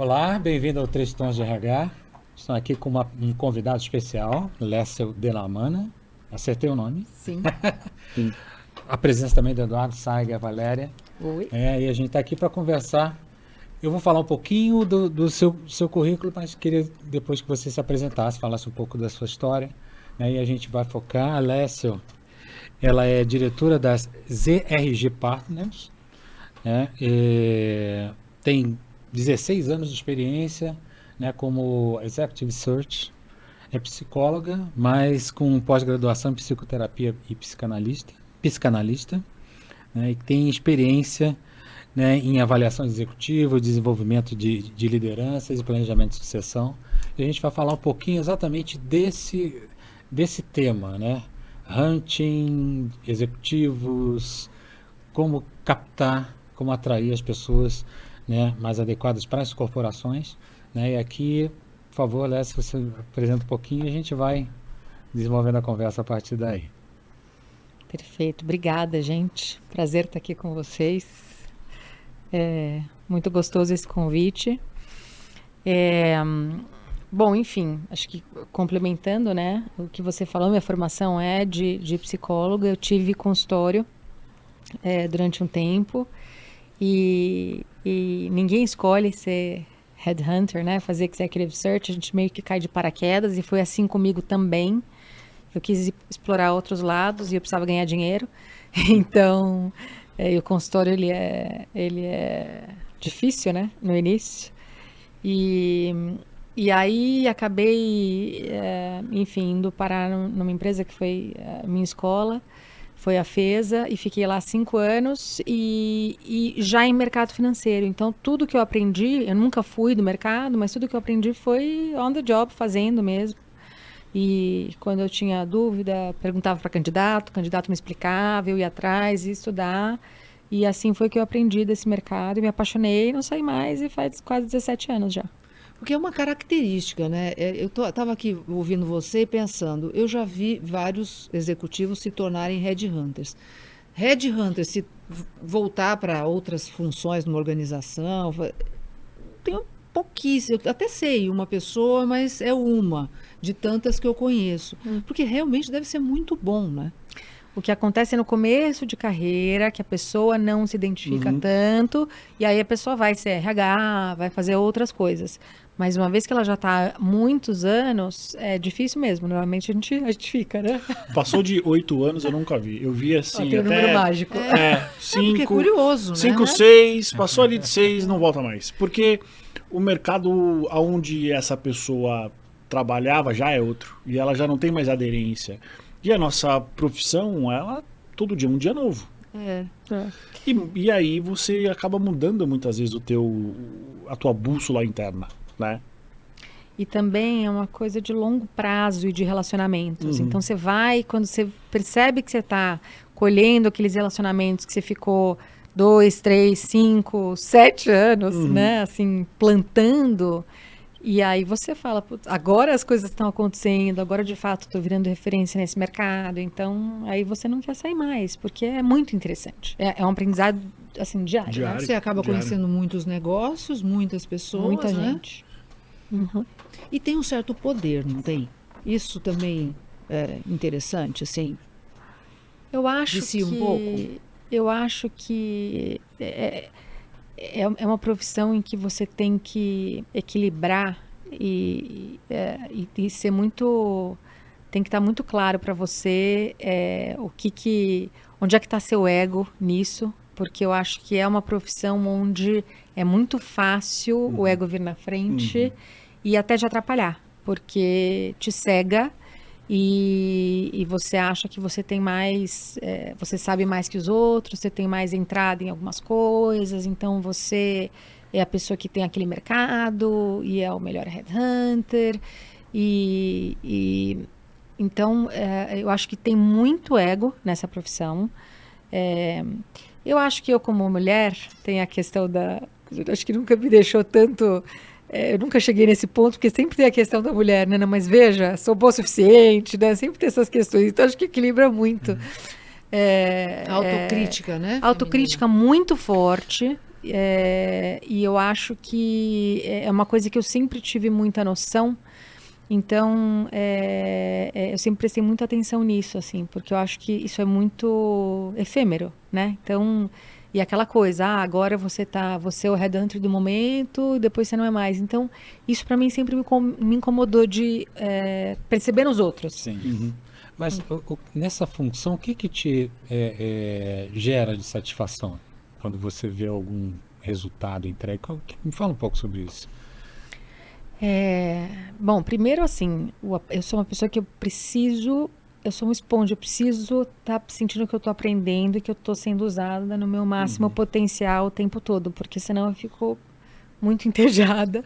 Olá, bem-vindo ao Três Tons de RH. Estou aqui com um convidado especial, Lécio Delamana. Acertei o nome. Sim. A presença também do Eduardo Saiga e a Valéria. Oi. E a gente está aqui para conversar. Eu vou falar um pouquinho do seu currículo, mas queria depois que você se apresentasse, falasse um pouco da sua história. E a gente vai focar. A Lécio, ela é diretora das ZRG Partners, e tem 16 anos de experiência, como Executive Search, é psicóloga, mas com pós-graduação em psicoterapia e psicanalista, e tem experiência em avaliação executiva, desenvolvimento de lideranças e planejamento de sucessão. E a gente vai falar um pouquinho exatamente desse tema, hunting, executivos, como captar, como atrair as pessoas mais adequadas para as corporações. E aqui, por favor, Lécio, você apresenta um pouquinho e a gente vai desenvolvendo a conversa a partir daí. Perfeito. Obrigada, gente. Prazer estar aqui com vocês. É muito gostoso esse convite. Bom, enfim, acho que complementando, o que você falou, minha formação é de psicóloga. Eu tive consultório durante um tempo e ninguém escolhe ser headhunter, fazer executive search. A gente meio que cai de paraquedas e foi assim comigo também. Eu quis explorar outros lados e eu precisava ganhar dinheiro. Então, o consultório ele é difícil, no início. E aí acabei, enfim, indo parar numa empresa que foi a minha escola, foi a FESA, e fiquei lá 5 anos e já em mercado financeiro. Então, tudo que eu aprendi, eu nunca fui do mercado, mas tudo que eu aprendi foi on the job, fazendo mesmo. E quando eu tinha dúvida, perguntava para o candidato me explicava, eu ia atrás, ia estudar. E assim foi que eu aprendi desse mercado e me apaixonei, não saí mais e faz quase 17 anos já. Porque é uma característica, Eu estava aqui ouvindo você e pensando, eu já vi vários executivos se tornarem headhunters. Headhunters, se voltar para outras funções numa organização, tem pouquíssimo, eu até sei uma pessoa, mas é uma de tantas que eu conheço. Porque realmente deve ser muito bom, O que acontece no começo de carreira, que a pessoa não se identifica tanto, e aí a pessoa vai ser RH, vai fazer outras coisas. Mas uma vez que ela já está há muitos anos, é difícil mesmo. Normalmente a gente fica, Passou de 8 anos, eu nunca vi. Eu vi assim tem até... um número mágico. 5, porque é curioso, 5, 6, passou ali de 6, não volta mais. Porque o mercado onde essa pessoa trabalhava já é outro. E ela já não tem mais aderência. E a nossa profissão, ela, todo dia é um dia novo. E aí você acaba mudando muitas vezes a tua bússola interna, E também é uma coisa de longo prazo e de relacionamentos. Então você vai, quando você percebe que você está colhendo aqueles relacionamentos que você ficou 2, 3, 5, 7 anos, assim, plantando. E aí você fala, agora as coisas estão acontecendo, agora de fato estou virando referência nesse mercado. Então aí você não quer sair mais, porque é muito interessante. É um aprendizado assim, diário. Você acaba conhecendo muitos negócios, muitas pessoas, Muita gente. E tem um certo poder, não tem? Isso também é interessante, assim. Eu acho que um pouco. Eu acho que é uma profissão em que você tem que equilibrar e ser muito... Tem que estar muito claro para você onde é que está seu ego nisso, porque eu acho que é uma profissão onde é muito fácil o ego vir na frente e até te atrapalhar, porque te cega e você acha que você tem mais, você sabe mais que os outros, você tem mais entrada em algumas coisas, então você é a pessoa que tem aquele mercado e é o melhor headhunter. Então, eu acho que tem muito ego nessa profissão. Eu acho que eu, como mulher, tem a questão acho que nunca me deixou tanto... eu nunca cheguei nesse ponto, porque sempre tem a questão da mulher, né? Mas veja, sou boa o suficiente, Sempre tem essas questões. Então, acho que equilibra muito. Autocrítica, Autocrítica muito forte. e eu acho que é uma coisa que eu sempre tive muita noção. Então, eu sempre prestei muita atenção nisso, assim, porque eu acho que isso é muito efêmero, né? Então, e aquela coisa, agora você é o headhunter do momento, e depois você não é mais. Então, isso para mim sempre me incomodou de perceber nos outros. Sim. Mas nessa função, o que te gera de satisfação quando você vê algum resultado entregue? Me fala um pouco sobre isso. Bom, primeiro assim, eu sou uma pessoa que eu sou uma esponja, eu preciso estar sentindo que eu estou aprendendo e que eu estou sendo usada no meu máximo potencial o tempo todo, porque senão eu fico muito entediada.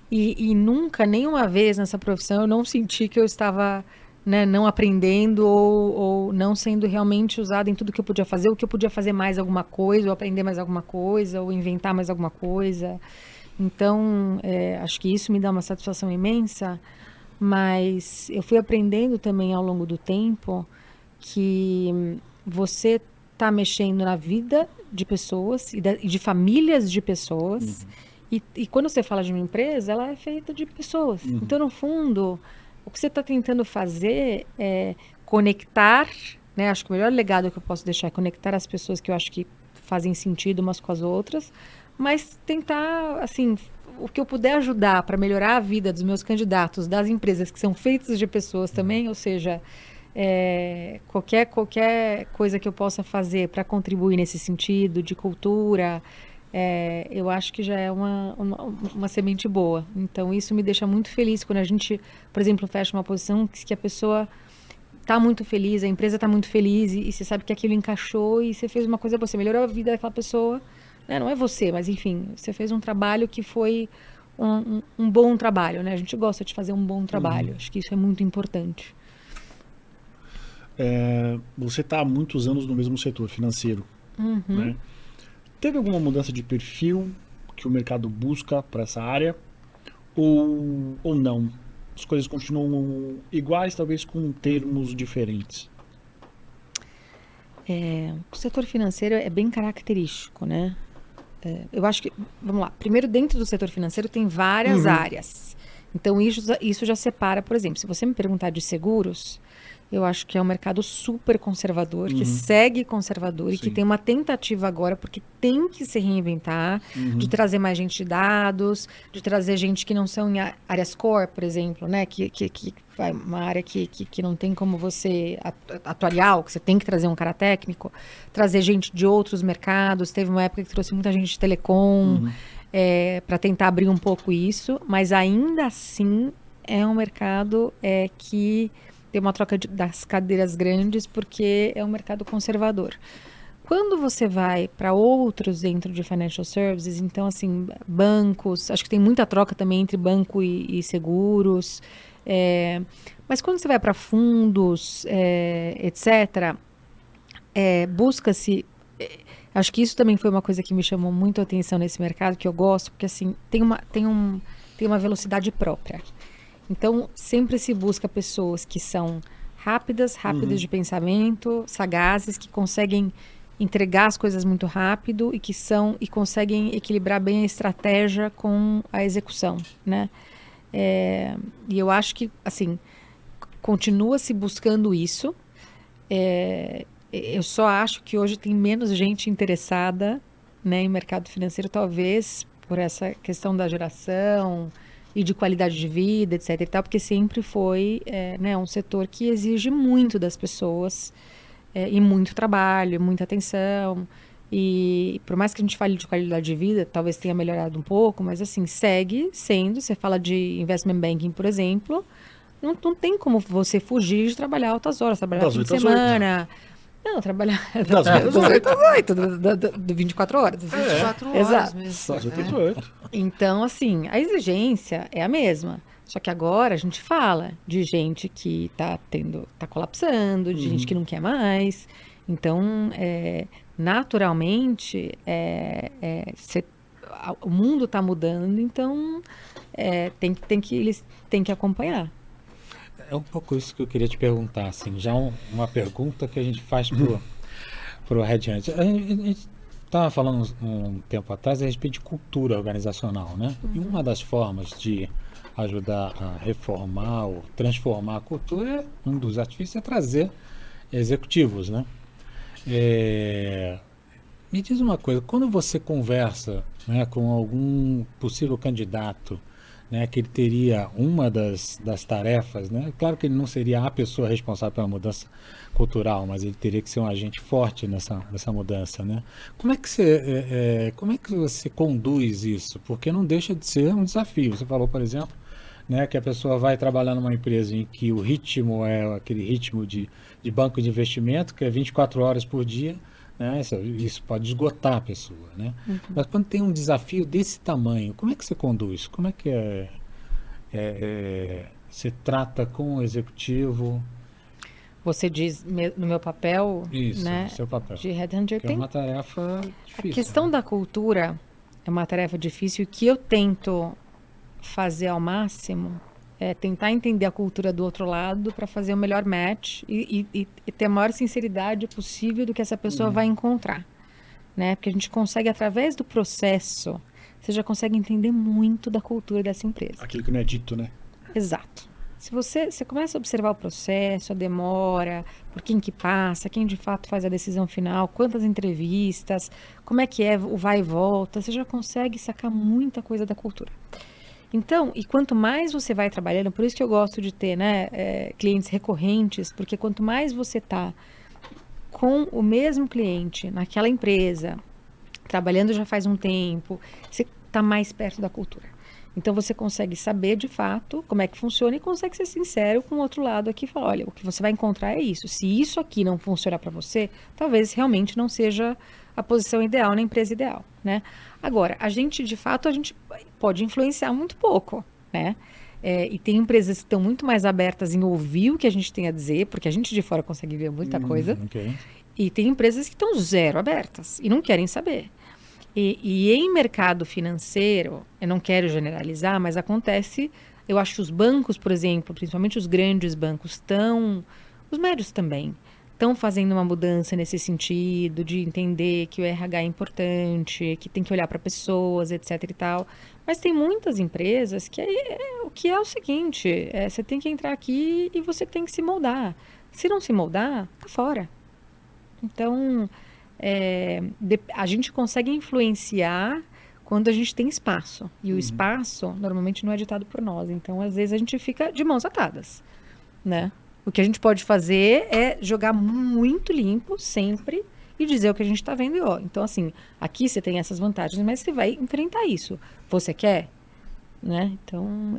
E nunca, nenhuma vez nessa profissão, eu não senti que eu estava, né, não aprendendo ou não sendo realmente usada em tudo que eu podia fazer, ou que eu podia fazer mais alguma coisa, ou aprender mais alguma coisa, ou inventar mais alguma coisa. Então, acho que isso me dá uma satisfação imensa, mas eu fui aprendendo também ao longo do tempo que você está mexendo na vida de pessoas e de famílias de pessoas. E quando você fala de uma empresa, ela é feita de pessoas. Então, no fundo, o que você está tentando fazer é conectar, né? Acho que o melhor legado que eu posso deixar é conectar as pessoas que eu acho que fazem sentido umas com as outras, mas tentar, assim, o que eu puder ajudar para melhorar a vida dos meus candidatos, das empresas que são feitas de pessoas também, ou seja, qualquer coisa que eu possa fazer para contribuir nesse sentido de cultura, eu acho que já é uma semente boa. Então, isso me deixa muito feliz quando a gente, por exemplo, fecha uma posição que a pessoa está muito feliz, a empresa está muito feliz e você sabe que aquilo encaixou e você fez uma coisa boa, você melhorou a vida daquela pessoa. Não é você, mas enfim, você fez um trabalho que foi um bom trabalho, né? A gente gosta de fazer um bom trabalho. Acho que isso é muito importante. Você está há muitos anos no mesmo setor financeiro, né? Teve alguma mudança de perfil que o mercado busca para essa área? Ou não? As coisas continuam iguais, talvez com termos diferentes? O setor financeiro é bem característico, né? Eu acho que, vamos lá, primeiro dentro do setor financeiro tem várias áreas. Então isso já separa, por exemplo, se você me perguntar de seguros, eu acho que é um mercado super conservador, que segue conservador. Sim. E que tem uma tentativa agora, porque tem que se reinventar, de trazer mais gente de dados, de trazer gente que não são em áreas core, por exemplo, né? Que vai uma área que não tem como você atuarial, que você tem que trazer um cara técnico, trazer gente de outros mercados. Teve uma época que trouxe muita gente de telecom, para tentar abrir um pouco isso, mas ainda assim é um mercado que tem uma troca das cadeiras grandes, porque é um mercado conservador. Quando você vai para outros dentro de financial services, então assim, bancos, acho que tem muita troca também entre banco e seguros, mas quando você vai para fundos, etc., busca-se, acho que isso também foi uma coisa que me chamou muito a atenção nesse mercado, que eu gosto, porque assim, tem uma velocidade própria. Então, sempre se busca pessoas que são rápidas de pensamento, sagazes, que conseguem entregar as coisas muito rápido e conseguem equilibrar bem a estratégia com a execução, né? E eu acho que, assim, continua se buscando isso. Eu só acho que hoje tem menos gente interessada, né, em mercado financeiro, talvez por essa questão da geração e de qualidade de vida, etc. e tal, porque sempre foi né, um setor que exige muito das pessoas, e muito trabalho, muita atenção. E por mais que a gente fale de qualidade de vida, talvez tenha melhorado um pouco, mas assim, segue sendo, você fala de investment banking, por exemplo, não tem como você fugir de trabalhar altas horas, trabalhar fim de semana. Não, trabalhar das 8 às 8, do 24 horas. 24 horas Exato. mesmo. Só 88. Então, assim, a exigência é a mesma. Só que agora a gente fala de gente que tá colapsando, de gente que não quer mais. Então, naturalmente, o mundo está mudando, então eles têm que acompanhar. É um pouco isso que eu queria te perguntar, assim, já uma pergunta que a gente faz pro Red Hunt. A gente estava falando um tempo atrás a respeito de cultura organizacional, né? E uma das formas de ajudar a reformar ou transformar a cultura, um dos artifícios é trazer executivos, né? Me diz uma coisa, quando você conversa, né, com algum possível candidato, né, que ele teria uma das tarefas, né? Claro que ele não seria a pessoa responsável pela mudança cultural, mas ele teria que ser um agente forte nessa mudança, né? Como é que você conduz isso? Porque não deixa de ser um desafio. Você falou, por exemplo, né, que a pessoa vai trabalhar numa empresa em que o ritmo é aquele ritmo de banco de investimento, que é 24 horas por dia, né? Isso pode esgotar a pessoa, né? Mas quando tem um desafio desse tamanho, como é que você conduz? Como é que você trata com o executivo? Você diz no meu papel, Isso, né, seu papel. de headhunter, Que é uma tarefa difícil. a questão né? da cultura é uma tarefa difícil que eu tento fazer ao máximo é tentar entender a cultura do outro lado para fazer o melhor match e ter a maior sinceridade possível do que essa pessoa vai encontrar, né? Porque a gente consegue, através do processo, você já consegue entender muito da cultura dessa empresa. Aquilo que não é dito, né? Exato. Se você começa a observar o processo, a demora, por quem que passa, quem de fato faz a decisão final, quantas entrevistas, como é que é o vai e volta, você já consegue sacar muita coisa da cultura. Então, e quanto mais você vai trabalhando, por isso que eu gosto de ter, né, clientes recorrentes, porque quanto mais você está com o mesmo cliente naquela empresa, trabalhando já faz um tempo, você está mais perto da cultura. Então, você consegue saber de fato como é que funciona e consegue ser sincero com o outro lado aqui e falar, olha, o que você vai encontrar é isso. Se isso aqui não funcionar para você, talvez realmente não seja a posição ideal na empresa ideal, né? Agora, a gente pode influenciar muito pouco, né? E tem empresas que estão muito mais abertas em ouvir o que a gente tem a dizer, porque a gente de fora consegue ver muita coisa. Ok. E tem empresas que estão zero abertas e não querem saber. E em mercado financeiro, eu não quero generalizar, mas acontece, eu acho que os bancos, por exemplo, principalmente os grandes bancos, os médios também, estão fazendo uma mudança nesse sentido, de entender que o RH é importante, que tem que olhar para pessoas, etc e tal. Mas tem muitas empresas que o que é o seguinte, você tem que entrar aqui e você tem que se moldar. Se não se moldar, tá fora. Então, a gente consegue influenciar quando a gente tem espaço. E o espaço, normalmente, não é ditado por nós. Então, às vezes, a gente fica de mãos atadas, né? O que a gente pode fazer é jogar muito limpo, sempre, e dizer o que a gente está vendo. Então, assim, aqui você tem essas vantagens, mas você vai enfrentar isso. Você quer? Né? Então,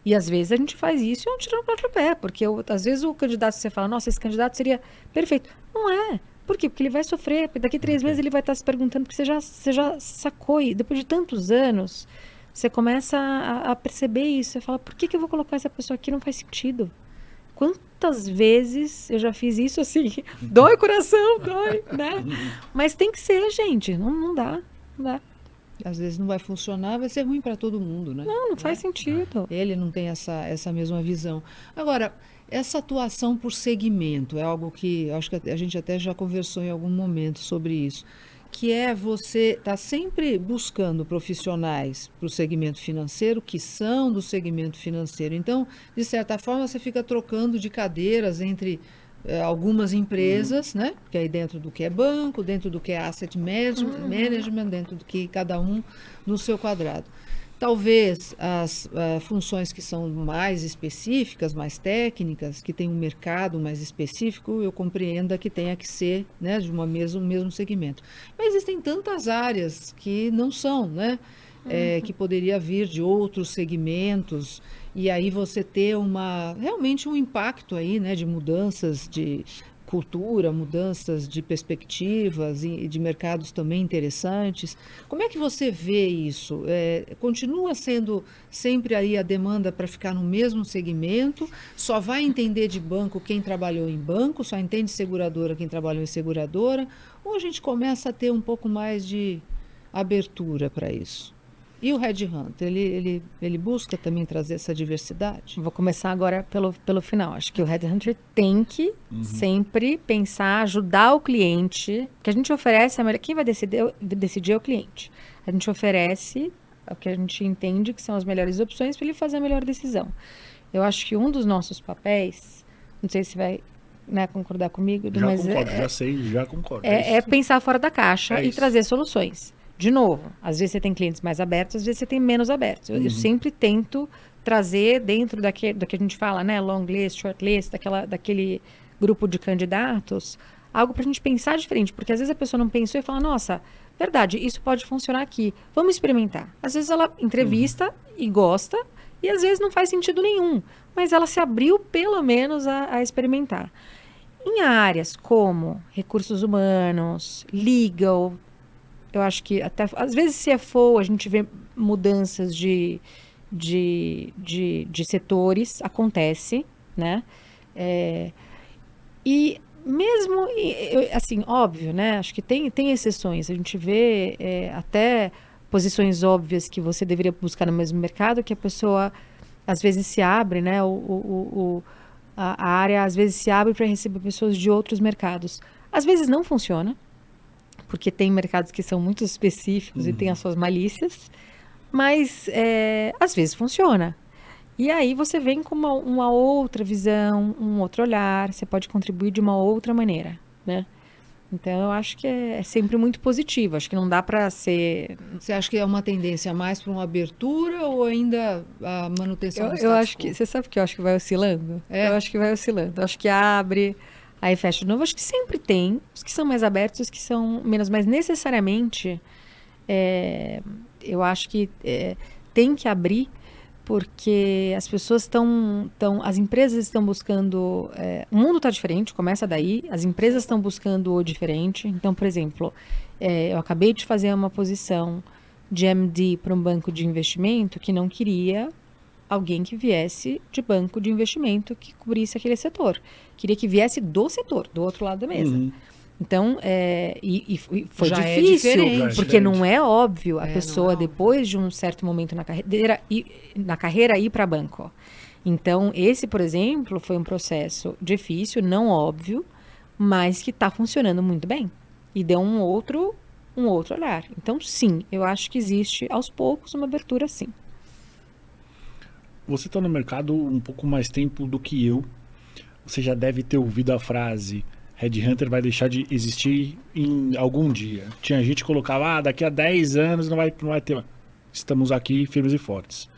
e às vezes a gente faz isso e é um tiro no próprio pé, porque às vezes o candidato, você fala, nossa, esse candidato seria perfeito. Não é. Por quê? Porque ele vai sofrer, porque daqui 3 meses ele vai estar se perguntando, porque você já sacou, e depois de tantos anos, você começa a perceber isso, você fala, por que eu vou colocar essa pessoa aqui? Não faz sentido. Quantas vezes eu já fiz isso assim, dói o coração, dói, né? Mas tem que ser, gente, não dá. Às vezes não vai funcionar, vai ser ruim para todo mundo, né? Não faz sentido. Ele não tem essa mesma visão. Agora, essa atuação por segmento é algo que acho que a gente até já conversou em algum momento sobre isso, que é você estar sempre buscando profissionais para o segmento financeiro que são do segmento financeiro. Então, de certa forma, você fica trocando de cadeiras entre algumas empresas, né? Que aí dentro do que é banco, dentro do que é asset management, dentro do que cada um no seu quadrado. Talvez as funções que são mais específicas, mais técnicas, que tem um mercado mais específico, eu compreenda que tenha que ser, né, de um mesmo segmento. Mas existem tantas áreas que não são, né? Que poderia vir de outros segmentos, e aí você ter realmente um impacto aí, né, de mudanças de cultura, mudanças de perspectivas e de mercados também interessantes. Como é que você vê isso? Continua sendo sempre aí a demanda para ficar no mesmo segmento? Só vai entender de banco quem trabalhou em banco? Só entende seguradora quem trabalhou em seguradora? Ou a gente começa a ter um pouco mais de abertura para isso? E o Headhunter, ele busca também trazer essa diversidade? Vou começar agora pelo final. Acho que o Headhunter tem que sempre pensar, ajudar o cliente, que a gente oferece, quem vai decidir é o cliente. A gente oferece o que a gente entende que são as melhores opções para ele fazer a melhor decisão. Eu acho que um dos nossos papéis, não sei se vai, né, concordar comigo, Já mas concordo, já sei, já concordo. é isso. pensar fora da caixa É e isso. trazer soluções. De novo, às vezes você tem clientes mais abertos, às vezes você tem menos abertos. Eu sempre tento trazer dentro do que a gente fala, né? Long list, short list, daquele grupo de candidatos, algo para a gente pensar diferente. Porque às vezes a pessoa não pensou e fala, nossa, verdade, isso pode funcionar aqui. Vamos experimentar. Às vezes ela entrevista e gosta, e às vezes não faz sentido nenhum. Mas ela se abriu, pelo menos, a experimentar. Em áreas como recursos humanos, legal, eu acho que até, às vezes, CFO, a gente vê mudanças de setores, acontece, né? E mesmo, assim, óbvio, né? Acho que tem exceções. A gente vê até posições óbvias que você deveria buscar no mesmo mercado, que a pessoa, às vezes, se abre, né? A área, às vezes, se abre para receber pessoas de outros mercados. Às vezes, não funciona, porque tem mercados que são muito específicos e tem as suas malícias, mas às vezes funciona. E aí você vem com uma outra visão, um outro olhar, você pode contribuir de uma outra maneira, né? Então eu acho que é sempre muito positivo, acho que não dá para ser... Você acha que é uma tendência mais para uma abertura ou ainda a manutenção do Eu status acho quo? que, você sabe que eu acho que vai oscilando? É? Eu acho que vai oscilando, eu acho que abre... Aí fecha de novo. Acho que sempre tem os que são mais abertos, os que são menos. Mas necessariamente, eu acho que tem que abrir, porque as pessoas as empresas estão buscando... o mundo está diferente, começa daí. As empresas estão buscando o diferente. Então, por exemplo, eu acabei de fazer uma posição de MD para um banco de investimento que não queria alguém que viesse de banco de investimento que cobrisse aquele setor. Queria que viesse do setor, do outro lado da mesa. Então, e foi Já é difícil, diferente. porque não é óbvio a não pessoa, é óbvio. depois de um certo momento na carreira, ir para banco. Então, esse, por exemplo, foi um processo difícil, não óbvio, mas que está funcionando muito bem. E deu um outro olhar. Então, sim, eu acho que existe, aos poucos, uma abertura, sim. Você está no mercado um pouco mais tempo do que eu. Você já deve ter ouvido a frase: Headhunter vai deixar de existir em algum dia. Tinha gente que colocava, daqui a 10 anos não vai ter mais. Estamos aqui firmes e fortes.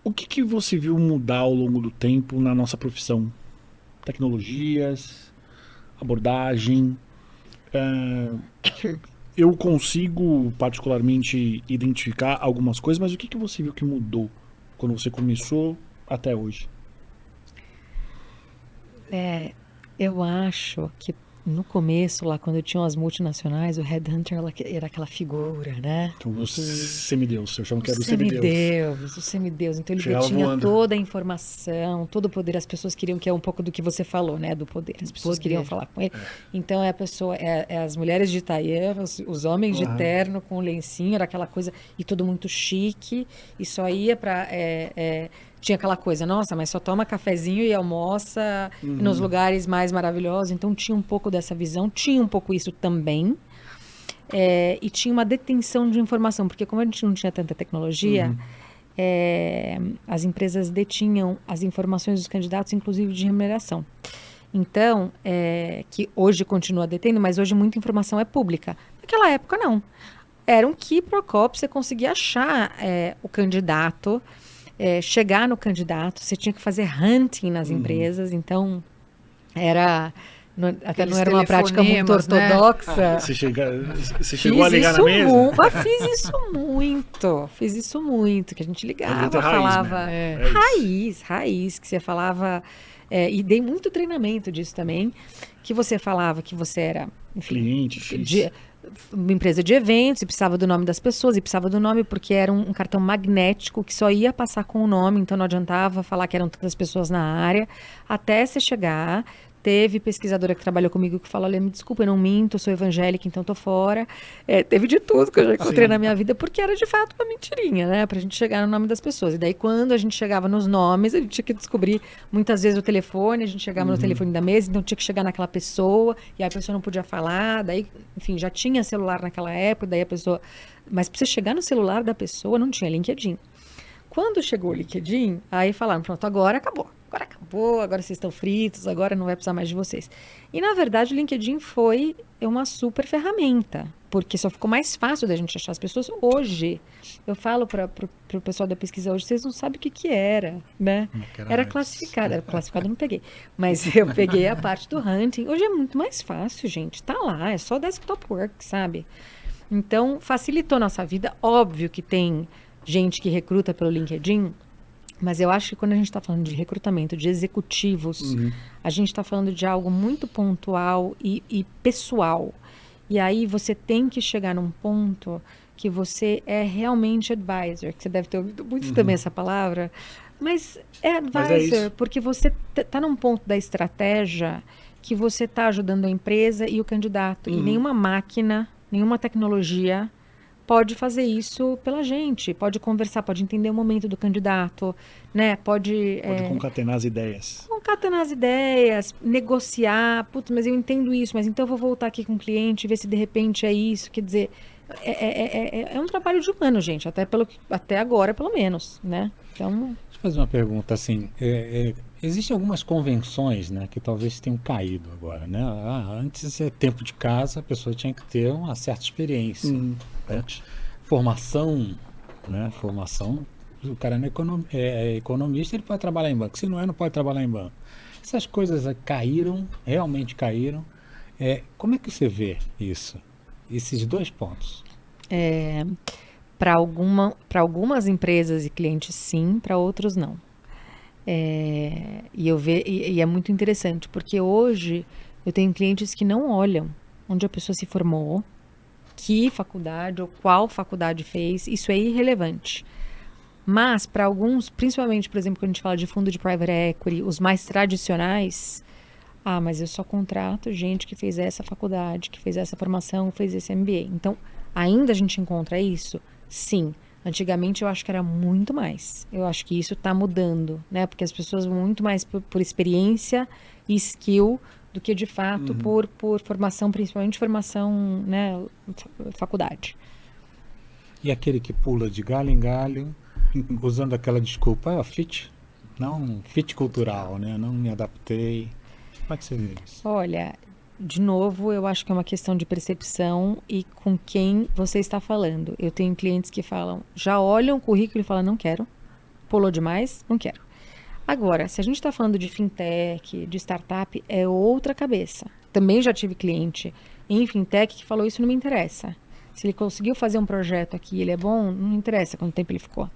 O que você viu mudar ao longo do tempo na nossa profissão? Tecnologias, abordagem. Eu consigo particularmente identificar algumas coisas, mas o que você viu que mudou quando você começou até hoje? Eu acho que no começo, lá quando tinham as multinacionais, o Headhunter era aquela figura, né? Então, o semideus, eu chamo que era o O semideus. Então ele Chegava detinha voando. toda a informação, todo o poder. As pessoas queriam, que é um pouco do que você falou, né? Do poder. As pessoas queriam falar com ele. Então a pessoa, as mulheres de tailleur, os homens de terno com lencinho, era aquela coisa, e tudo muito chique, e só ia para... tinha aquela coisa, nossa, mas só toma cafezinho e almoça nos lugares mais maravilhosos. Então tinha um pouco dessa visão, tinha um pouco isso também. E tinha uma detenção de informação, porque como a gente não tinha tanta tecnologia, as empresas detinham as informações dos candidatos, inclusive de remuneração. Então, que hoje continua detendo, mas hoje muita informação é pública. Naquela época, não. Era um quiproquo, você conseguia achar o candidato, chegar no candidato, você tinha que fazer hunting nas empresas, então até não era uma prática muito telefonemas, né? ortodoxa. Você chegou a ligar na mesa? Fiz isso muito, que a gente ligava, muita raiz, falava né? É isso. raiz, que você falava, e dei muito treinamento disso também, que você falava que você era, enfim, Cliente, X. uma empresa de eventos, e precisava do nome das pessoas, e precisava do nome porque era um cartão magnético que só ia passar com o nome, então não adiantava falar que eram tantas pessoas na área, até você chegar, Teve pesquisadora que trabalhou comigo que falou, olha, me desculpa, eu não minto, eu sou evangélica, então tô fora. Teve de tudo que eu já encontrei na minha vida, porque era de fato uma mentirinha, né? Pra gente chegar no nome das pessoas. E daí, quando a gente chegava nos nomes, a gente tinha que descobrir, muitas vezes, o telefone, a gente chegava no telefone da mesa, então tinha que chegar naquela pessoa, e aí a pessoa não podia falar, daí, enfim, já tinha celular naquela época, daí a pessoa... Mas pra você chegar no celular da pessoa, não tinha LinkedIn. Quando chegou o LinkedIn, aí falaram, pronto, agora acabou, agora vocês estão fritos, agora não vai precisar mais de vocês. E, na verdade, o LinkedIn foi uma super ferramenta, porque só ficou mais fácil da gente achar as pessoas. Hoje, eu falo para o pessoal da pesquisa hoje, vocês não sabem o que era, né? Era classificado eu não peguei, mas eu peguei a parte do hunting. Hoje é muito mais fácil, gente, tá lá, é só desktop work, sabe? Então, facilitou nossa vida. Óbvio que tem gente que recruta pelo LinkedIn, mas eu acho que quando a gente está falando de recrutamento de executivos, a gente está falando de algo muito pontual e pessoal. E aí você tem que chegar num ponto que você é realmente advisor, que você deve ter ouvido muito também essa palavra, mas é advisor, porque você está num ponto da estratégia que você está ajudando a empresa e o candidato. E nenhuma máquina, nenhuma tecnologia pode fazer isso pela gente, pode conversar, pode entender o momento do candidato, né? Pode concatenar as ideias. Concatenar as ideias, negociar, putz, mas eu entendo isso, mas então eu vou voltar aqui com o cliente, ver se de repente é isso, quer dizer, é um trabalho de humano, gente, até agora, pelo menos, né? Então... Deixa eu fazer uma pergunta, assim, existem algumas convenções, né, que talvez tenham caído agora, né? Antes, tempo de casa, a pessoa tinha que ter uma certa experiência, né? Formação, o cara é economista, ele pode trabalhar em banco, se não não pode trabalhar em banco. Essas coisas caíram, realmente caíram. Como é que você vê isso? Esses dois pontos. Para algumas empresas e clientes, sim, para outros, não. E é muito interessante, porque hoje eu tenho clientes que não olham onde a pessoa se formou, que faculdade ou qual faculdade fez, isso é irrelevante. Mas, para alguns, principalmente, por exemplo, quando a gente fala de fundo de private equity, os mais tradicionais, mas eu só contrato gente que fez essa faculdade, que fez essa formação, fez esse MBA. Então, ainda a gente encontra isso? Sim. Antigamente eu acho que era muito mais. Eu acho que isso está mudando, né? Porque as pessoas vão muito mais por experiência e skill do que de fato por formação, principalmente formação, né, faculdade. E aquele que pula de galho em galho, usando aquela desculpa, fit cultural, né? Não me adaptei. Como é que você vê isso? Olha, de novo, eu acho que é uma questão de percepção e com quem você está falando. Eu tenho clientes que falam, já olham o currículo e falam, não quero, pulou demais, não quero. Agora, se a gente está falando de fintech, de startup, é outra cabeça. Também já tive cliente em fintech que falou, isso não me interessa. Se ele conseguiu fazer um projeto aqui, ele é bom, não interessa quanto tempo ele ficou.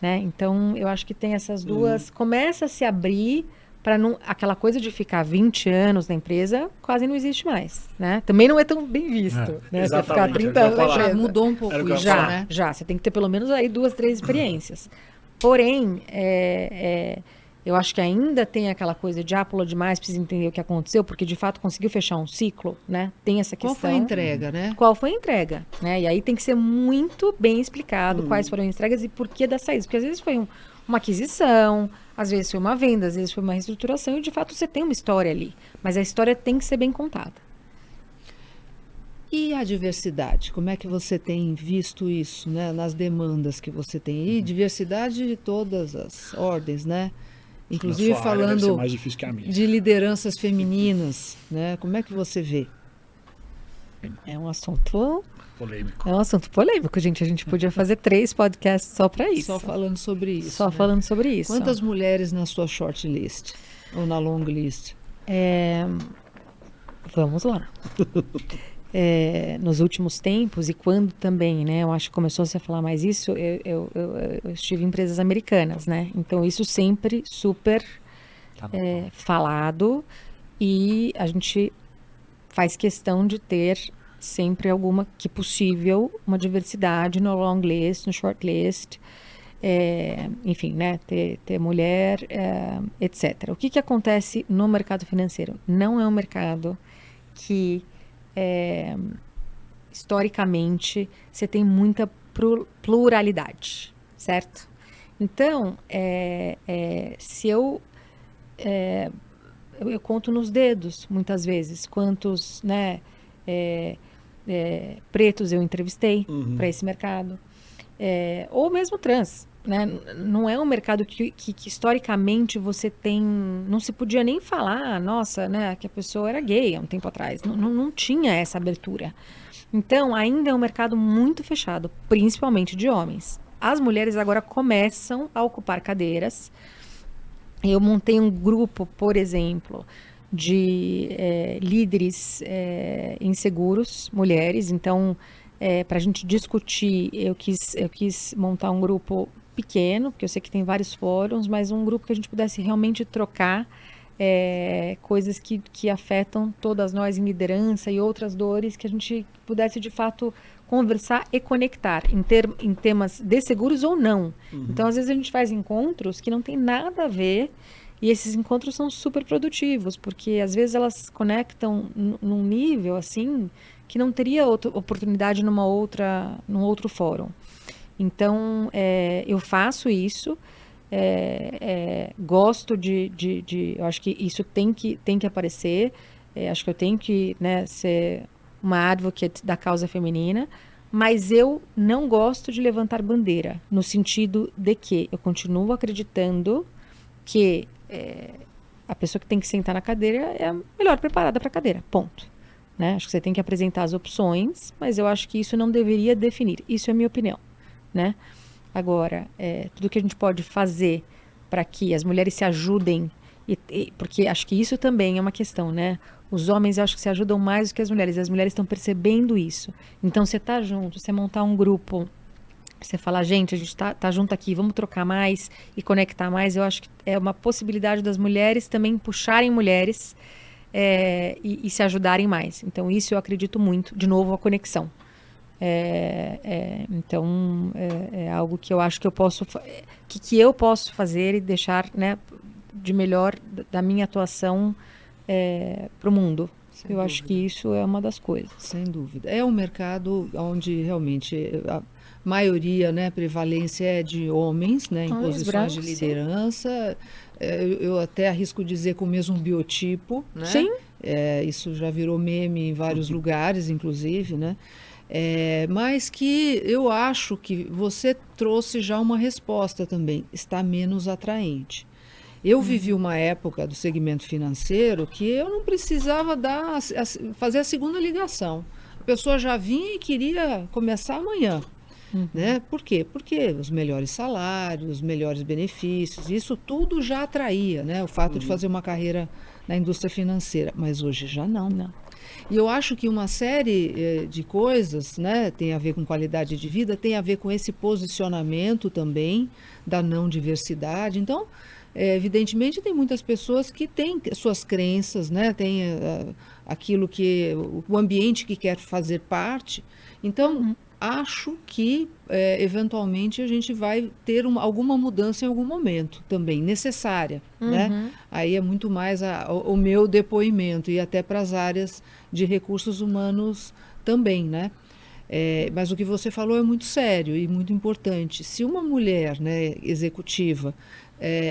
Né? Então, eu acho que tem essas duas, começa a se abrir para não, aquela coisa de ficar 20 anos na empresa quase não existe mais, né? Também não é tão bem visto, né? Você ficar 30 anos já mudou um pouco isso, né? Já, você tem que ter pelo menos aí 2, 3 experiências. Porém, eu acho que ainda tem aquela coisa de pulou demais, precisa entender o que aconteceu, porque de fato conseguiu fechar um ciclo, né? Tem essa questão. Qual foi a entrega, né? Qual foi a entrega, né? E aí tem que ser muito bem explicado quais foram as entregas e por que das saídas, porque às vezes foi uma aquisição, às vezes foi uma venda, às vezes foi uma reestruturação e de fato você tem uma história ali, mas a história tem que ser bem contada. E a diversidade? Como é que você tem visto isso, né, nas demandas que você tem? E diversidade de todas as ordens, né? Inclusive falando mais difícil que a minha. De lideranças femininas, né? Como é que você vê? É um assunto polêmico. É um assunto polêmico, gente. A gente podia fazer 3 podcasts só para isso. Só falando sobre isso. Só falando sobre isso. Quantas mulheres na sua short list? Ou na long list? Vamos lá. Nos últimos tempos, e quando também, né, eu acho que começou a se falar mais isso, eu estive em empresas americanas, né, então isso sempre super falado, e a gente faz questão de ter sempre alguma que possível, uma diversidade no long list, no short list, enfim, né, ter mulher, etc. O que acontece no mercado financeiro? Não é um mercado que, historicamente, você tem muita pluralidade, certo? Então, se eu conto nos dedos, muitas vezes, quantos, né, pretos eu entrevistei para esse mercado, ou mesmo trans, né? Não é um mercado que historicamente você tem, não se podia nem falar, nossa, né, que a pessoa era gay há um tempo atrás, não tinha essa abertura. Então, ainda é um mercado muito fechado, principalmente de homens. As mulheres agora começam a ocupar cadeiras. Eu montei um grupo, por exemplo, de líderes em seguros, mulheres. Então, para a gente discutir, eu quis montar um grupo pequeno, porque eu sei que tem vários fóruns, mas um grupo que a gente pudesse realmente trocar coisas que afetam todas nós em liderança e outras dores, que a gente pudesse, de fato, conversar e conectar em temas de seguros ou não. Então, às vezes, a gente faz encontros que não tem nada a ver, e esses encontros são super produtivos, porque, às vezes, elas conectam num nível, assim, que não teria outra oportunidade num outro fórum. Então, eu faço isso, gosto eu acho que isso tem que aparecer, acho que eu tenho que, né, ser uma advocate da causa feminina, mas eu não gosto de levantar bandeira, no sentido de que eu continuo acreditando que a pessoa que tem que sentar na cadeira é a melhor preparada para a cadeira, ponto. Né? Acho que você tem que apresentar as opções, mas eu acho que isso não deveria definir. Isso é a minha opinião. Né? Agora, tudo que a gente pode fazer para que as mulheres se ajudem, porque acho que isso também é uma questão, né? Os homens, eu acho que se ajudam mais do que as mulheres estão percebendo isso. Então, você tá junto, você montar um grupo, você falar, gente, a gente tá junto aqui, vamos trocar mais e conectar mais, eu acho que é uma possibilidade das mulheres também puxarem mulheres e se ajudarem mais. Então, isso eu acredito muito. De novo, a conexão. Então, é algo que eu acho que eu posso que eu posso fazer e deixar, né, de melhor da minha atuação para o mundo. Sem eu dúvida. acho que isso é uma das coisas. Sem dúvida. É um mercado onde realmente a maioria, né, prevalência é de homens, né, em Homens posições de brancos, sim. liderança. Eu até arrisco dizer com o mesmo biotipo, né? Sim. Isso já virou meme em vários lugares, inclusive, né? Mas que eu acho que você trouxe já uma resposta também, está menos atraente. Eu vivi uma época do segmento financeiro que eu não precisava fazer a segunda ligação. A pessoa já vinha e queria começar amanhã. Né? Por quê? Porque os melhores salários, os melhores benefícios, isso tudo já atraía, né? O fato de fazer uma carreira na indústria financeira. Mas hoje já não. E eu acho que uma série de coisas, né, tem a ver com qualidade de vida, tem a ver com esse posicionamento também da não diversidade. Então, evidentemente, tem muitas pessoas que têm suas crenças, né, tem aquilo que o ambiente que quer fazer parte. Então, acho que eventualmente a gente vai ter alguma mudança em algum momento também, necessária, né? Aí é muito mais o meu depoimento e até para as áreas de recursos humanos também, né? Mas o que você falou é muito sério e muito importante. Se uma mulher, né, executiva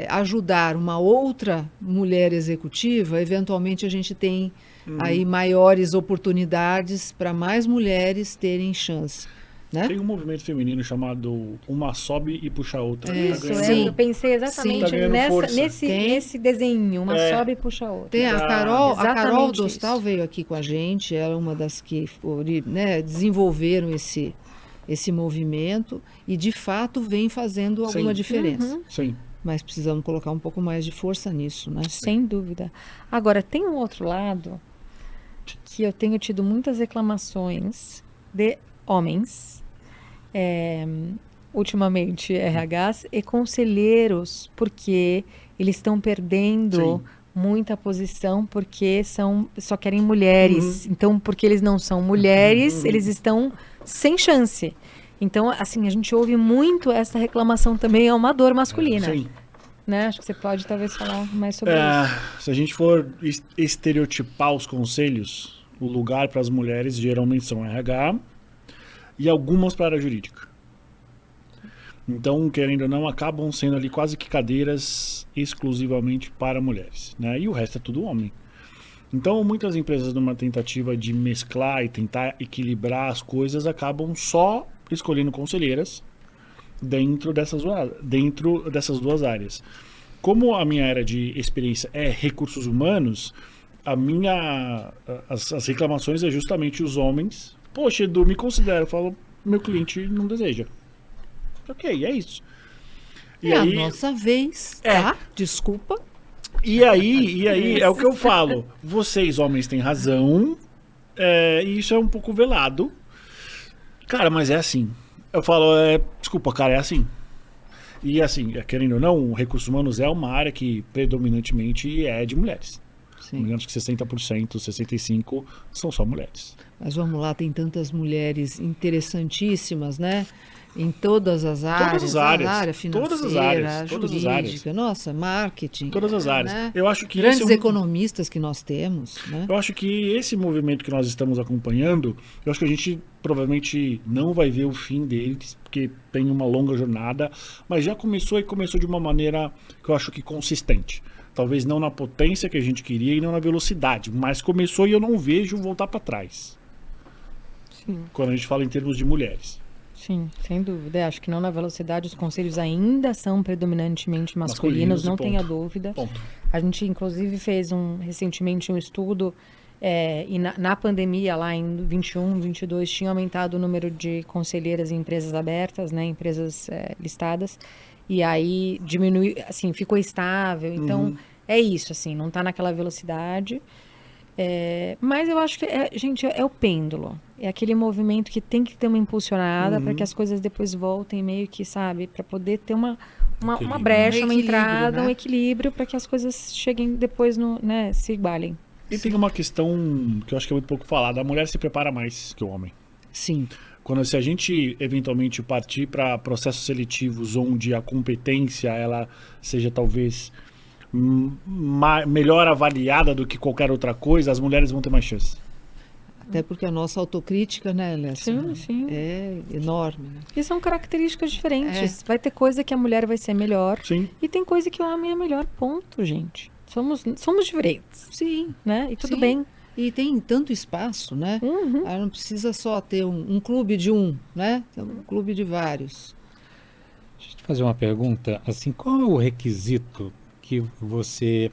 ajudar uma outra mulher executiva, eventualmente a gente tem aí maiores oportunidades para mais mulheres terem chance. Né? Tem um movimento feminino chamado Uma Sobe e Puxa a Outra. Isso, Sim. eu pensei exatamente Tá ganhando força. nesse desenho, uma sobe e puxa a outra. Tem a Carol Exatamente Dostal isso. veio aqui com a gente, ela é uma das que né, desenvolveram esse movimento e de fato vem fazendo alguma Sim. diferença. Sim. Mas precisamos colocar um pouco mais de força nisso, né? Sem dúvida. Agora, tem um outro lado que eu tenho tido muitas reclamações de homens, ultimamente RHs e conselheiros, porque eles estão perdendo muita posição porque só querem mulheres. Então, porque eles não são mulheres, eles estão sem chance. Então, assim, a gente ouve muito essa reclamação também, é uma dor masculina. Sim. Né? Acho que você pode talvez falar mais sobre isso. Se a gente for estereotipar os conselhos, o lugar para as mulheres geralmente são RH e algumas para a área jurídica. Então, querendo ou não, acabam sendo ali quase que cadeiras exclusivamente para mulheres, né? E o resto é tudo homem. Então, muitas empresas, numa tentativa de mesclar e tentar equilibrar as coisas, acabam só escolhendo conselheiras dentro dessas duas áreas. Como a minha área de experiência é recursos humanos, as reclamações é justamente os homens. Poxa, Edu, me considero. Eu falo, meu cliente não deseja. Ok, é isso. E É aí, a nossa vez, tá? Desculpa. E aí é o que eu falo. Vocês, homens, têm razão. E isso é um pouco velado. Cara, mas é assim. Eu falo, desculpa, cara, é assim. E assim, querendo ou não, recursos humanos é uma área que predominantemente é de mulheres. Sim. Menos que 60%, 65% são só mulheres. Mas vamos lá, tem tantas mulheres interessantíssimas, né? Em todas as áreas. as áreas. A área financeira, Todas as áreas, todas as jurídica, nossa, marketing. Todas as áreas. Né? Eu acho que Grandes esse é economistas que nós temos, né? Eu acho que esse movimento que nós estamos acompanhando, eu acho que a gente provavelmente não vai ver o fim deles, porque tem uma longa jornada, mas já começou e começou de uma maneira que eu acho que consistente. Talvez não na potência que a gente queria e não na velocidade, mas começou e eu não vejo voltar para trás. Sim. Quando a gente fala em termos de mulheres. Sim, sem dúvida. Acho que não na velocidade, os conselhos ainda são predominantemente masculinos, não tenha dúvida. Ponto. A gente, inclusive, fez recentemente um estudo, e na pandemia, lá em 21, 22, tinha aumentado o número de conselheiras em empresas abertas, né, empresas listadas, e aí diminuiu, assim, ficou estável. Então, é isso, assim, não está naquela velocidade. Mas eu acho que, gente, é o pêndulo. É aquele movimento que tem que ter uma impulsionada para que as coisas depois voltem meio que, sabe? Para poder ter uma brecha, uma entrada, né? um equilíbrio para que as coisas cheguem depois, né, se igualem. E tem uma questão que eu acho que é muito pouco falada. A mulher se prepara mais que o homem. Sim. Se a gente eventualmente partir para processos seletivos onde a competência ela seja talvez melhor avaliada do que qualquer outra coisa, as mulheres vão ter mais chance. Até porque a nossa autocrítica, né, Lécia? Sim, sim. É enorme, né? E são características diferentes. Vai ter coisa que a mulher vai ser melhor. Sim. E tem coisa que o homem é melhor, ponto, gente. Somos diferentes, Sim. né? E tudo Sim. bem. E tem tanto espaço, né? Aí não precisa só ter um clube de né? Tem um clube de vários. Deixa eu te fazer uma pergunta. Assim, qual é o requisito que você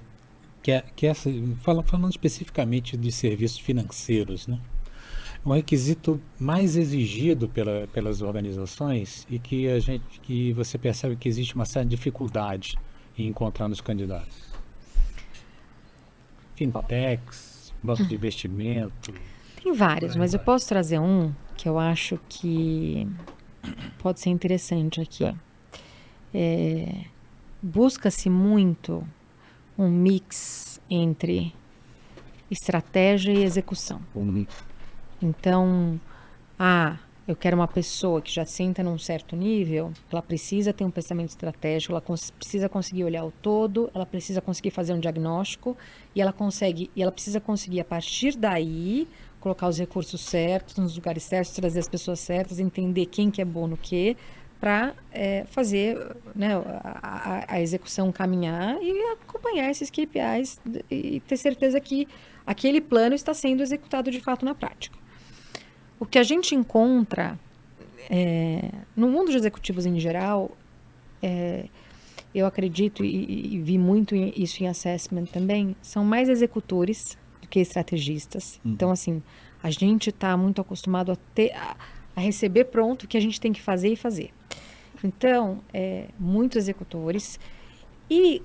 falando especificamente de serviços financeiros, né? Um requisito mais exigido pelas organizações e que você percebe que existe uma certa dificuldade em encontrar nos candidatos? Fintechs, banco de investimento. Tem vários, mas eu posso trazer um que eu acho que pode ser interessante aqui. Busca-se muito um mix entre estratégia e execução. Então, eu quero uma pessoa que já senta num certo nível, ela precisa ter um pensamento estratégico, ela precisa conseguir olhar o todo, ela precisa conseguir fazer um diagnóstico e ela precisa conseguir, a partir daí, colocar os recursos certos, nos lugares certos, trazer as pessoas certas, entender quem que é bom no quê, para fazer, né, a execução caminhar e acompanhar esses KPIs e ter certeza que aquele plano está sendo executado de fato na prática. O que a gente encontra no mundo de executivos em geral, eu acredito e vi muito isso em assessment também, são mais executores do que estrategistas. Então, assim, a gente está muito acostumado a receber pronto o que a gente tem que fazer e fazer. Então, muitos executores. E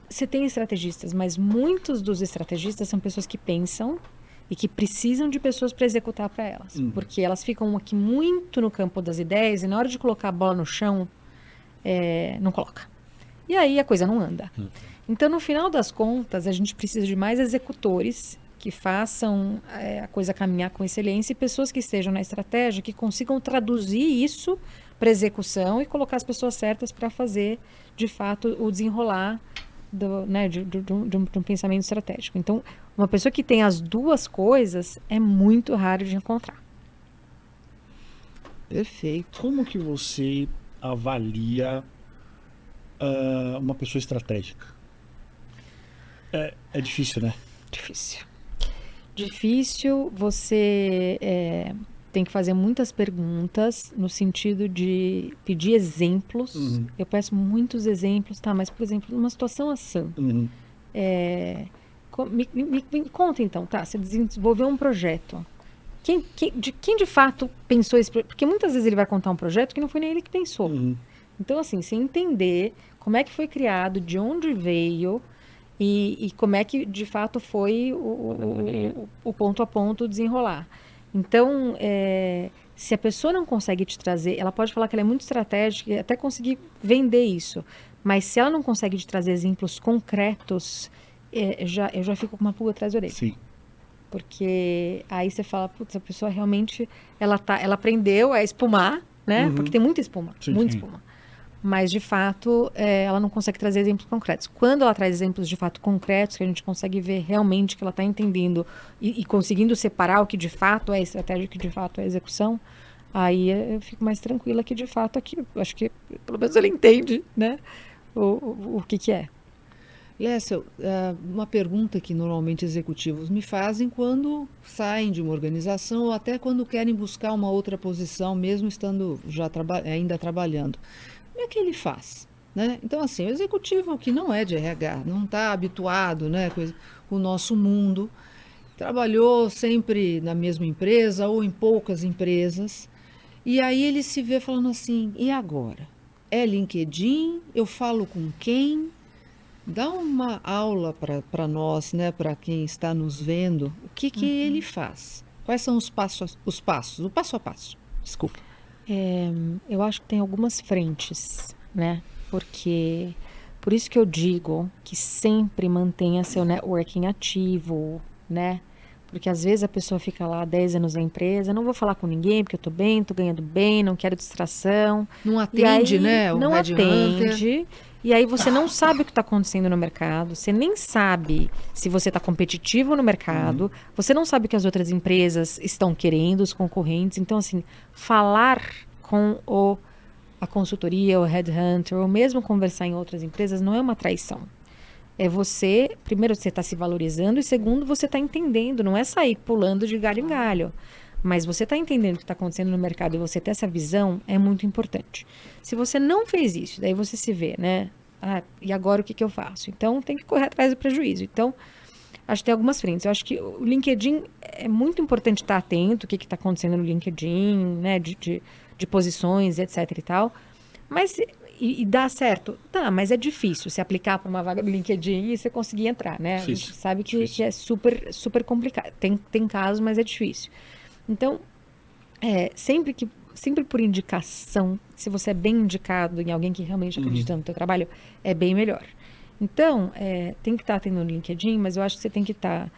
você tem estrategistas, mas muitos dos estrategistas são pessoas que pensam e que precisam de pessoas para executar para elas. Porque elas ficam aqui muito no campo das ideias e na hora de colocar a bola no chão, não coloca. E aí a coisa não anda. Então, no final das contas, a gente precisa de mais executores que façam a coisa caminhar com excelência e pessoas que estejam na estratégia, que consigam traduzir isso para execução e colocar as pessoas certas para fazer, de fato, o desenrolar de um pensamento estratégico. Então, uma pessoa que tem as duas coisas é muito raro de encontrar. Perfeito. Como que você avalia uma pessoa estratégica? É difícil, né? Difícil. Difícil, você tem que fazer muitas perguntas no sentido de pedir exemplos. Uhum. Eu peço muitos exemplos, tá? Mas, por exemplo, numa situação assim, Uhum. me conta então, tá? Você desenvolveu um projeto. Quem de fato pensou esse projeto? Porque muitas vezes ele vai contar um projeto que não foi nem ele que pensou. Uhum. Então, assim, você entender como é que foi criado, de onde veio e como é que, de fato, foi o ponto a ponto desenrolar. Então, se a pessoa não consegue te trazer, ela pode falar que ela é muito estratégica e até conseguir vender isso. Mas se ela não consegue te trazer exemplos concretos, eu já fico com uma pulga atrás da orelha. Sim. Porque aí você fala, putz, a pessoa realmente, ela aprendeu a espumar, né? Uhum. Porque tem muita espuma, Sim, muita sim. espuma. Mas, de fato, ela não consegue trazer exemplos concretos. Quando ela traz exemplos, de fato, concretos, que a gente consegue ver realmente que ela está entendendo e conseguindo separar o que, de fato, é estratégia e o que, de fato, é execução, aí eu fico mais tranquila que, de fato, aqui, acho que, pelo menos, ele entende, né? O que é. Lécio, uma pergunta que normalmente executivos me fazem quando saem de uma organização ou até quando querem buscar uma outra posição, mesmo estando já ainda trabalhando. Como é que ele faz? Né? Então, assim, o executivo que não é de RH, não está habituado, né, com o nosso mundo, trabalhou sempre na mesma empresa ou em poucas empresas, e aí ele se vê falando assim, e agora? É LinkedIn? Eu falo com quem? Dá uma aula para nós, né, para quem está nos vendo, o que ele faz? Quais são o passo a passo? Desculpa. Eu acho que tem algumas frentes, né? Porque, por isso que eu digo que sempre mantenha seu networking ativo, né? Porque às vezes a pessoa fica lá 10 anos na empresa, não vou falar com ninguém porque eu tô bem, tô ganhando bem, não quero distração. Não atende, E aí, né? O não headhunter. atende. E aí você não sabe o que está acontecendo no mercado, você nem sabe se você está competitivo no mercado, você não sabe o que as outras empresas estão querendo, os concorrentes. Então, assim, falar com a consultoria, o headhunter, ou mesmo conversar em outras empresas não é uma traição. É você, primeiro, você está se valorizando e segundo, você está entendendo, não é sair pulando de galho em galho. Mas você está entendendo o que está acontecendo no mercado e você ter essa visão é muito importante. Se você não fez isso, daí você se vê, né? E agora o que eu faço? Então, tem que correr atrás do prejuízo. Então, acho que tem algumas frentes. Eu acho que o LinkedIn é muito importante estar atento, o que está acontecendo no LinkedIn, né? De posições, etc e tal. Mas, e dá certo? Dá, mas é difícil se aplicar para uma vaga do LinkedIn e você conseguir entrar, né? Difícil, A gente sabe que difícil. é super, super complicado. Tem casos, mas é difícil. Então, sempre por indicação, se você é bem indicado em alguém que realmente acredita no teu trabalho, é bem melhor. Então, tem que estar tendo no LinkedIn, mas eu acho que você tem que estar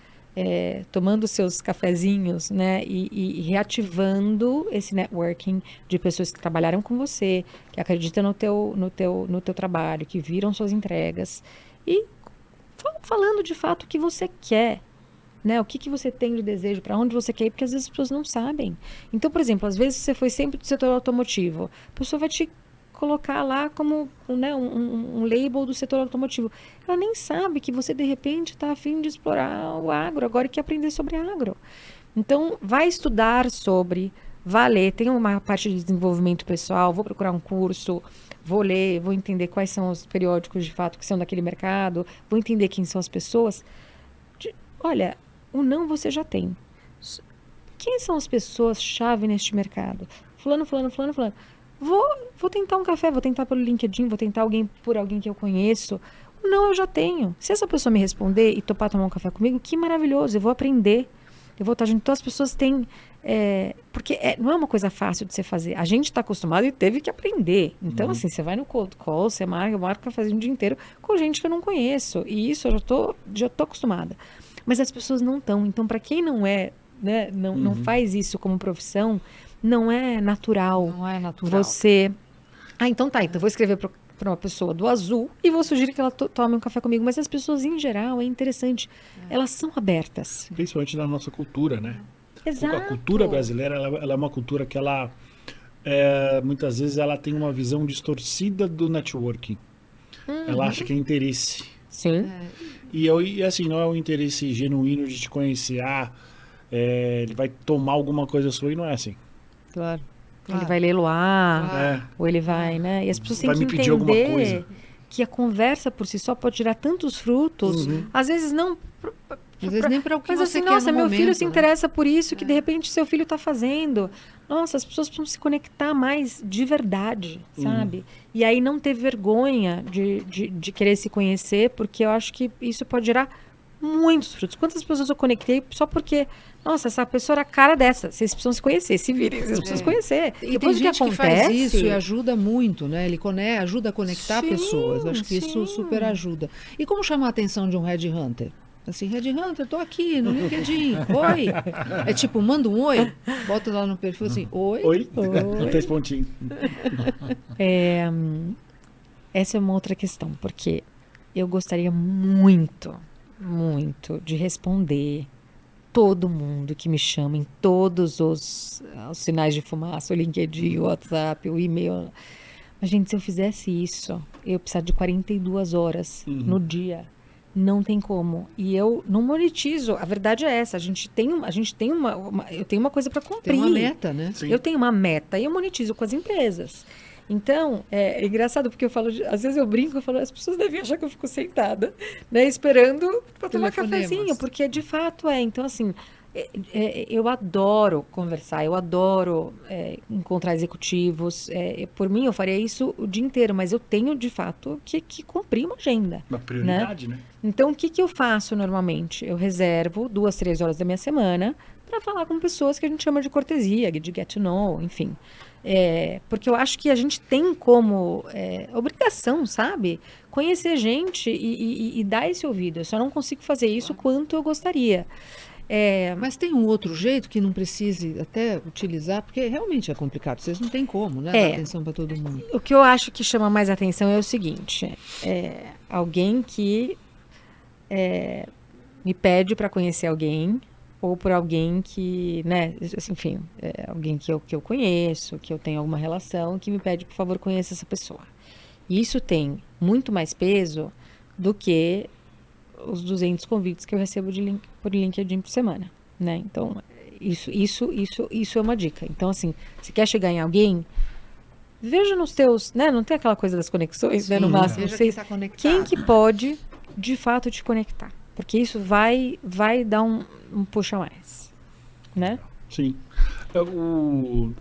tomando seus cafezinhos, né, e reativando esse networking de pessoas que trabalharam com você, que acreditam no teu trabalho, que viram suas entregas e falando de fato o que você quer. Né? O que você tem de desejo, para onde você quer ir, porque às vezes as pessoas não sabem. Então, por exemplo, às vezes você foi sempre do setor automotivo, a pessoa vai te colocar lá como, né, um label do setor automotivo. Ela nem sabe que você, de repente, está a fim de explorar o agro, agora quer aprender sobre agro. Então, vai estudar sobre, vai ler, tem uma parte de desenvolvimento pessoal, vou procurar um curso, vou ler, vou entender quais são os periódicos, de fato, que são daquele mercado, vou entender quem são as pessoas. Olha, o não você já tem. Quem são as pessoas-chave neste mercado? Fulano. Vou tentar um café, vou tentar pelo LinkedIn, vou tentar por alguém que eu conheço. O não eu já tenho. Se essa pessoa me responder e topar tomar um café comigo, que maravilhoso, eu vou aprender. Eu vou estar junto. Então as pessoas têm... porque não é uma coisa fácil de você fazer. A gente está acostumado e teve que aprender. Então, assim, você vai no cold call, você marca um cafezinho o dia inteiro com gente que eu não conheço. E isso eu já tô acostumada. Mas as pessoas não estão. Então, para quem não é, né, não faz isso como profissão, não é natural. Não é natural. Você. Ah, então tá. Então vou escrever para uma pessoa do azul e vou sugerir que ela tome um café comigo. Mas as pessoas, em geral, é interessante. Elas são abertas. Principalmente na nossa cultura, né? Exato. A cultura brasileira, ela é uma cultura que ela, muitas vezes, ela tem uma visão distorcida do networking. Ela acha que é interesse. Sim. E assim, não é um interesse genuíno de te conhecer. Ele vai tomar alguma coisa sua e não é assim. Claro. Ele vai leiloar, É. ou ele vai, né? E as pessoas têm Vai que me pedir alguma entender coisa. que a conversa por si só pode tirar tantos frutos. Às vezes não. Às vezes nem para o que Mas você assim, quer nossa, no meu momento, filho se né? interessa por isso que de repente seu filho está fazendo. Nossa, as pessoas precisam se conectar mais de verdade, sabe? E aí não ter vergonha de querer se conhecer, porque eu acho que isso pode gerar muitos frutos. Quantas pessoas eu conectei só porque, nossa, essa pessoa era a cara dessa. Vocês precisam se conhecer, se virem, vocês precisam se conhecer. E Depois tem o que gente que faz acontece, isso e ajuda muito, né? Ele ajuda a conectar Sim, pessoas. Acho que isso sim. super ajuda. E como chamar a atenção de um headhunter? Assim, headhunter, tô aqui no LinkedIn. Oi. É tipo, manda um oi, bota lá no perfil assim, oi. Oi? Não tem pontinho. essa é uma outra questão, porque eu gostaria muito, muito de responder todo mundo que me chama em todos os sinais de fumaça, o LinkedIn, o WhatsApp, o e-mail. Mas, gente, se eu fizesse isso, eu ia precisar de 42 horas no dia. Não tem como. E eu não monetizo. A verdade é essa. Eu tenho uma coisa para cumprir. Tem uma meta, né? Sim. Eu tenho uma meta e eu monetizo com as empresas. Então, é engraçado porque eu falo, às vezes eu brinco, eu falo, as pessoas devem achar que eu fico sentada, né, esperando para tomar Telefonemas. cafezinho, porque de fato é. Então, assim, eu adoro conversar, eu adoro encontrar executivos. Por mim, eu faria isso o dia inteiro, mas eu tenho, de fato, que cumprir uma agenda. Uma prioridade, né? Então, o que eu faço normalmente? Eu reservo 2, 3 horas da minha semana para falar com pessoas que a gente chama de cortesia, de get to know, enfim. Porque eu acho que a gente tem como obrigação, sabe? Conhecer gente e dar esse ouvido. Eu só não consigo fazer isso quanto eu gostaria. Mas tem um outro jeito que não precise até utilizar, porque realmente é complicado. Vocês não têm como, né? Dar atenção para todo mundo. O que eu acho que chama mais atenção é o seguinte: alguém que me pede para conhecer alguém, ou por alguém que, né, enfim, alguém que eu conheço, que eu tenho alguma relação, que me pede, por favor, conheça essa pessoa. E isso tem muito mais peso do que os 200 convites que eu recebo por LinkedIn por semana, né? Então, isso é uma dica. Então, assim, se quer chegar em alguém, veja nos teus, né? Não tem aquela coisa das conexões, né? No máximo, Veja quem tá conectado. quem que pode, de fato, te conectar. Porque isso vai dar um puxa a mais, né? Sim.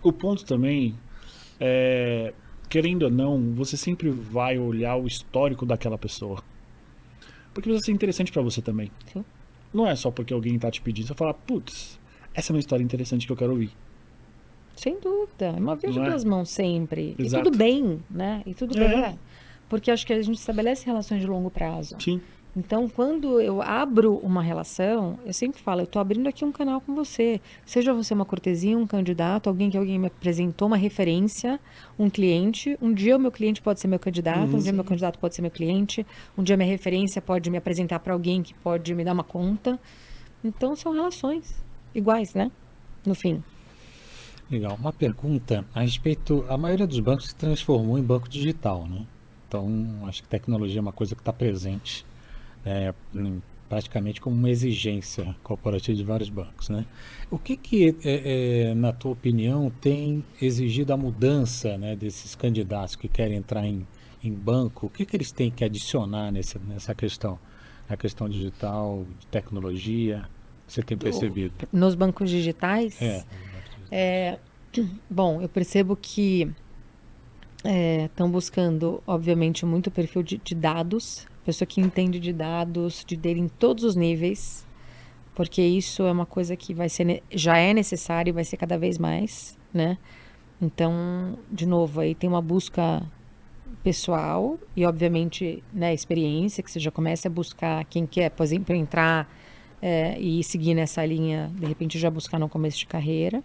O ponto também querendo ou não, você sempre vai olhar o histórico daquela pessoa. Porque precisa ser interessante pra você também. Sim. Não é só porque alguém tá te pedindo, você fala, putz, essa é uma história interessante que eu quero ouvir. Sem dúvida. É uma via de Não é? duas mãos sempre. Exato. E tudo bem, né? E tudo É. bem. Porque acho que a gente estabelece relações de longo prazo. Sim. Então, quando eu abro uma relação, eu sempre falo, eu estou abrindo aqui um canal com você. Seja você uma cortesia, um candidato, alguém me apresentou, uma referência, um cliente. Um dia o meu cliente pode ser meu candidato, um dia meu candidato pode ser meu cliente, um dia minha referência pode me apresentar para alguém que pode me dar uma conta. Então, são relações iguais, né? No fim. Legal. Uma pergunta a respeito. A maioria dos bancos se transformou em banco digital, né? Então, acho que tecnologia é uma coisa que está presente praticamente como uma exigência corporativa de vários bancos, né? O que na tua opinião, tem exigido a mudança, né, desses candidatos que querem entrar em banco? O que eles têm que adicionar nessa questão? A questão digital, de tecnologia, você tem percebido? Nos bancos digitais? Bom, eu percebo que estão buscando, obviamente, muito perfil de dados, pessoa que entende de dados, de dele em todos os níveis, porque isso é uma coisa que já é necessário e vai ser cada vez mais, né? Então, de novo, aí tem uma busca pessoal e, obviamente, né, experiência, que você já começa a buscar quem quer, por exemplo, entrar e seguir nessa linha, de repente já buscar no começo de carreira.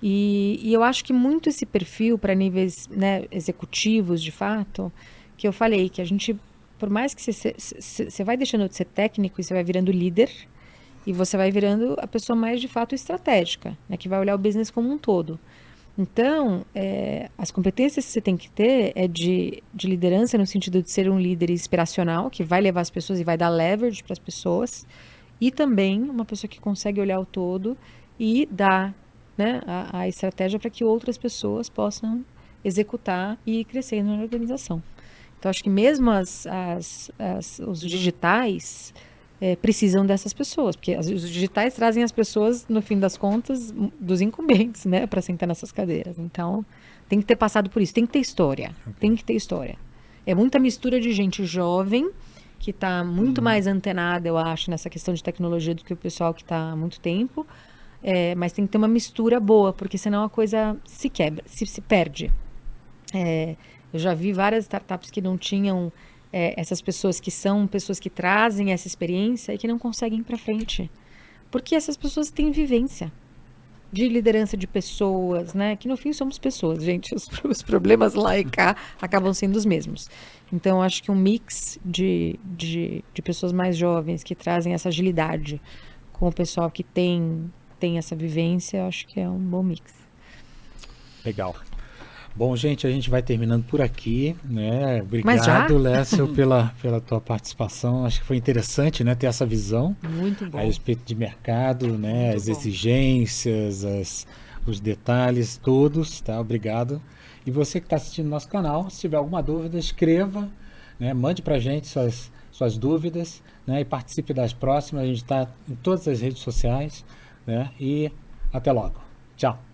E eu acho que muito esse perfil para níveis, né, executivos, de fato, que eu falei, que a gente, por mais que você vai deixando de ser técnico e você vai virando líder, e você vai virando a pessoa mais, de fato, estratégica, né, que vai olhar o business como um todo. Então, as competências que você tem que ter é de liderança, no sentido de ser um líder inspiracional, que vai levar as pessoas e vai dar leverage para as pessoas, e também uma pessoa que consegue olhar o todo e dar, né, a estratégia para que outras pessoas possam executar e ir crescendo na organização. Então, acho que mesmo os digitais precisam dessas pessoas, porque os digitais trazem as pessoas, no fim das contas, dos incumbentes, né, para sentar nessas cadeiras. Então, tem que ter passado por isso, tem que ter história, tem que ter história. É muita mistura de gente jovem, que está muito mais antenada, eu acho, nessa questão de tecnologia do que o pessoal que está há muito tempo, mas tem que ter uma mistura boa, porque senão a coisa se quebra, se perde. Eu já vi várias startups que não tinham essas pessoas que são pessoas que trazem essa experiência e que não conseguem ir para frente. Porque essas pessoas têm vivência de liderança de pessoas, né? Que no fim somos pessoas, gente. Os problemas lá e cá acabam sendo os mesmos. Então, acho que um mix de pessoas mais jovens que trazem essa agilidade com o pessoal que tem essa vivência, acho que é um bom mix. Legal. Bom, gente, a gente vai terminando por aqui, né? Mas já? Obrigado, Lécio, pela tua participação. Acho que foi interessante, né, ter essa visão Muito a bom. respeito de mercado, né? Muito As bom. exigências, os detalhes todos, tá? Obrigado. E você que está assistindo nosso canal, se tiver alguma dúvida, escreva, né? Mande para a gente suas dúvidas, né? E participe das próximas. A gente está em todas as redes sociais, né? E até logo. Tchau.